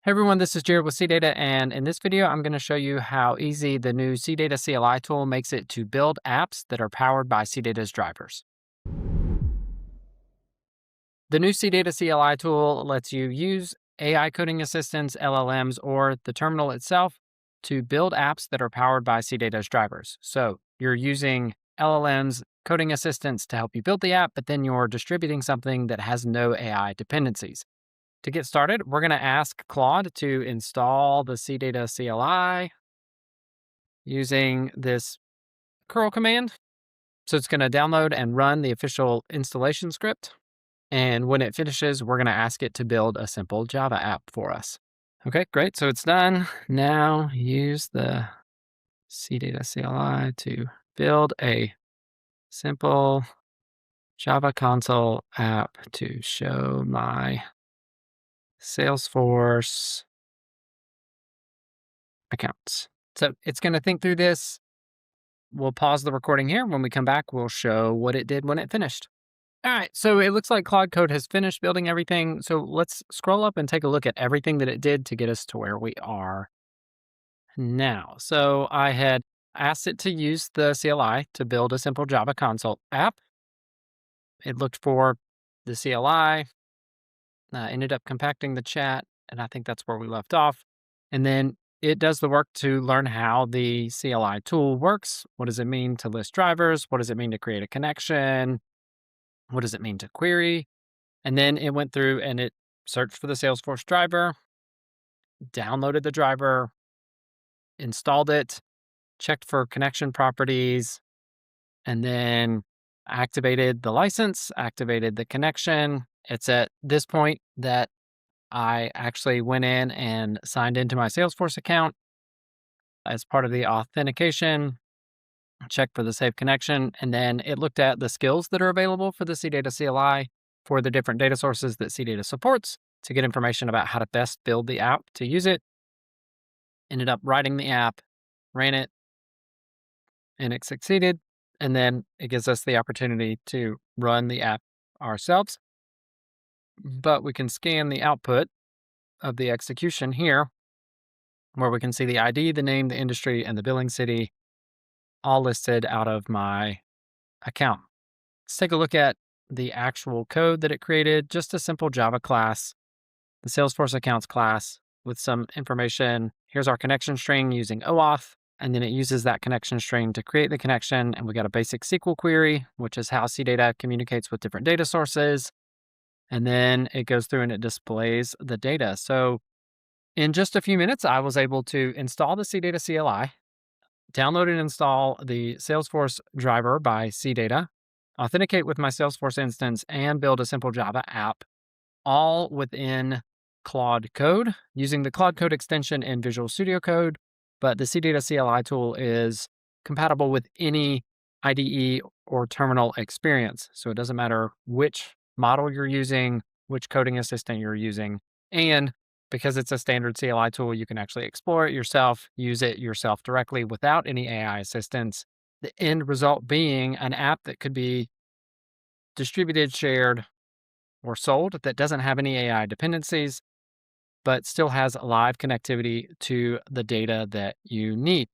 Hey everyone, this is Jared with CData, and in this video, I'm going to show you how easy the new CData CLI tool makes it to build apps that are powered by CData's drivers. The new CData CLI tool lets you use AI coding assistants, LLMs, or the terminal itself to build apps that are powered by CData's drivers. So you're using LLMs, coding assistants to help you build the app, but then you're distributing something that has no AI dependencies. To get started, we're going to ask Claude to install the CData CLI using this curl command. So it's going to download and run the official installation script. And when it finishes, we're going to ask it to build a simple Java app for us. Okay, great. So it's done. Now use the CData CLI to build a simple Java console app to show my Salesforce accounts. So it's going to think through this. We'll pause the recording here. When we come back, we'll show what it did when it finished. All right, so it looks like Claude Code has finished building everything. So let's scroll up and take a look at everything that it did to get us to where we are now. So I had asked it to use the CLI to build a simple Java console app. It looked for the CLI, ended up compacting the chat, and I think that's where we left off. And then it does the work to learn how the CLI tool works. What does it mean to list drivers? What does it mean to create a connection? What does it mean to query? And then it went through and it searched for the Salesforce driver, downloaded the driver, installed it, checked for connection properties, and then activated the license, activated the connection. It's at this point that I actually went in and signed into my Salesforce account as part of the authentication, checked for the safe connection, and then it looked at the skills that are available for the CData CLI for the different data sources that CData supports to get information about how to best build the app to use it. Ended up writing the app, ran it, and it succeeded. And then it gives us the opportunity to run the app ourselves. But we can scan the output of the execution here, where we can see the ID, the name, the industry, and the billing city all listed out of my account. Let's take a look at the actual code that it created, just a simple Java class, the Salesforce accounts class with some information. Here's our connection string using OAuth, and then it uses that connection string to create the connection. And we got a basic SQL query, which is how CData communicates with different data sources. And then it goes through and it displays the data. So in just a few minutes, I was able to install the CData CLI, download and install the Salesforce driver by CData, authenticate with my Salesforce instance, and build a simple Java app, all within Claude Code using the Claude Code extension in Visual Studio Code. But the CData CLI tool is compatible with any IDE or terminal experience. So it doesn't matter which model you're using, which coding assistant you're using. And because it's a standard CLI tool, you can actually explore it yourself, use it yourself directly without any AI assistance. The end result being an app that could be distributed, shared, or sold that doesn't have any AI dependencies, but still has live connectivity to the data that you need.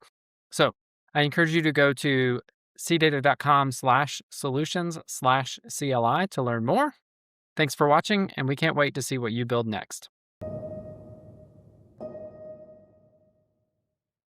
So I encourage you to go to cdata.com/solutions/CLI to learn more. Thanks for watching, and we can't wait to see what you build next.